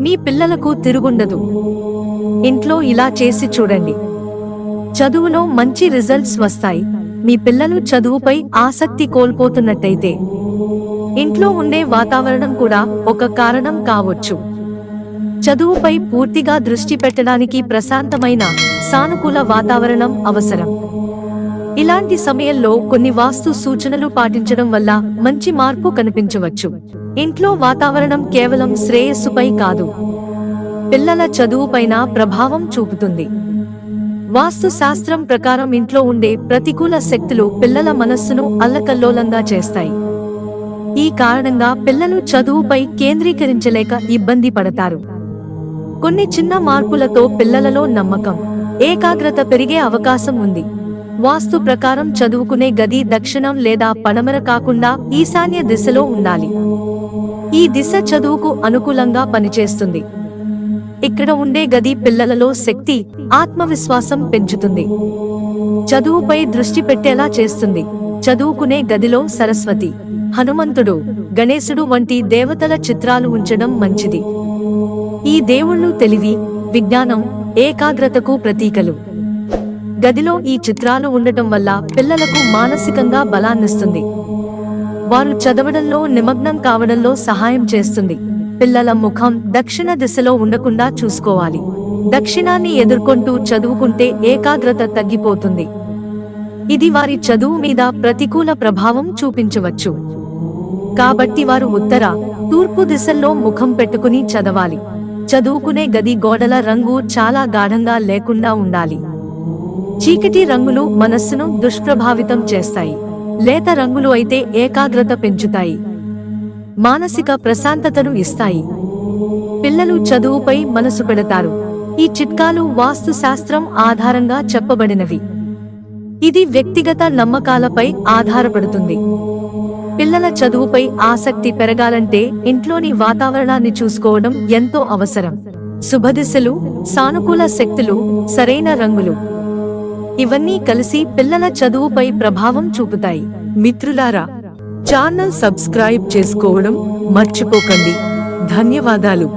మీ పిల్లలకు తిరుగుండదు. ఇంట్లో ఇలా చేసి చూడండి. చదువులో మంచి రిజల్ట్స్ వస్తాయి. మీ పిల్లలు చదువుపై ఆసక్తి కోల్పోతున్నట్టయితే ఇంట్లో ఉండే వాతావరణం కూడా ఒక కారణం కావచ్చు. చదువుపై పూర్తిగా దృష్టి పెట్టడానికి ప్రశాంతమైన, సానుకూల వాతావరణం అవసరం. ఇలాంటి సమయంలో కొన్ని వాస్తు సూచనలు పాటించడం వల్ల మంచి మార్పు కనిపించవచ్చు. ఇంట్లో వాతావరణం కేవలం శ్రేయస్సుపై కాదు, పిల్లల చదువుపైన ప్రభావం చూపుతుంది. వాస్తు శాస్త్రం ప్రకారం ఇంట్లో ఉండే ప్రతికూల శక్తులు పిల్లల మనస్సును అల్లకల్లోలంగా చేస్తాయి. ఈ కారణంగా పిల్లలు చదువుపై కేంద్రీకరించలేక ఇబ్బంది పడతారు. కొన్ని చిన్న మార్పులతో పిల్లలలో నమ్మకం, ఏకాగ్రత పెరిగే అవకాశం ఉంది. వాస్తు ప్రకారం చదువుకునే గది దక్షిణం లేదా పడమర కాకుండా ఈశాన్య దిశలో ఉండాలి. ఈ దిశ చదువుకు అనుకూలంగా పనిచేస్తుంది. ఇక్కడ ఉండే గది పిల్లలలో శక్తి, ఆత్మవిశ్వాసం పెంచుతుంది, చదువుపై దృష్టి పెట్టేలా చేస్తుంది. చదువుకునే గదిలో సరస్వతి, హనుమంతుడు, గణేశుడు వంటి దేవతల చిత్రాలు ఉంచడం మంచిది. ఈ దేవుళ్ళు తెలివి, విజ్ఞానం, ఏకాగ్రతకు ప్రతీకలు. గదిలో ఈ చిత్రాలు ఉండటం వల్ల పిల్లలకు మానసికంగా బలాన్నిస్తుంది. వారు చదవడంలో నిమగ్నం కావడంలో సహాయం చేస్తుంది. పిల్లల ముఖం దక్షిణ దిశలో ఉండకుండా చూసుకోవాలి. దక్షిణాన్ని ఎదుర్కొంటూ చదువుకుంటే ఏకాగ్రత తగ్గిపోతుంది. ఇది వారి చదువు మీద ప్రతికూల ప్రభావం చూపించవచ్చు. కాబట్టి వారు ఉత్తర, తూర్పు దిశల్లో ముఖం పెట్టుకుని చదవాలి. చదువుకునే గది గోడల రంగు చాలా గాఢంగా లేకుండా ఉండాలి. చీకటి రంగులు మనస్సును దుష్ప్రభావితం చేస్తాయి. లేత రంగులు అయితే ఏకాగ్రత పెంచుతాయి, మానసిక ప్రశాంతతను ఇస్తాయి. పిల్లలు చదువుపై మనసు పెడతారు. ఈ చిట్కాలు వాస్తు శాస్త్రం ఆధారంగా చెప్పబడినవి. ఇది వ్యక్తిగత నమ్మకాలపై ఆధారపడుతుంది. పిల్లల చదువుపై ఆసక్తి పెరగాలంటే ఇంట్లోని వాతావరణాన్ని చూసుకోవడం ఎంతో అవసరం. శుభదిశలు, సానుకూల శక్తులు, సరైన రంగులు, ఇవన్నీ కలిసి పిల్లల చదువుపై ప్రభావం చూపుతాయి. మిత్రులారా, ఛానల్ సబ్స్క్రైబ్ చేసుకోవడం మర్చిపోకండి. ధన్యవాదాలు.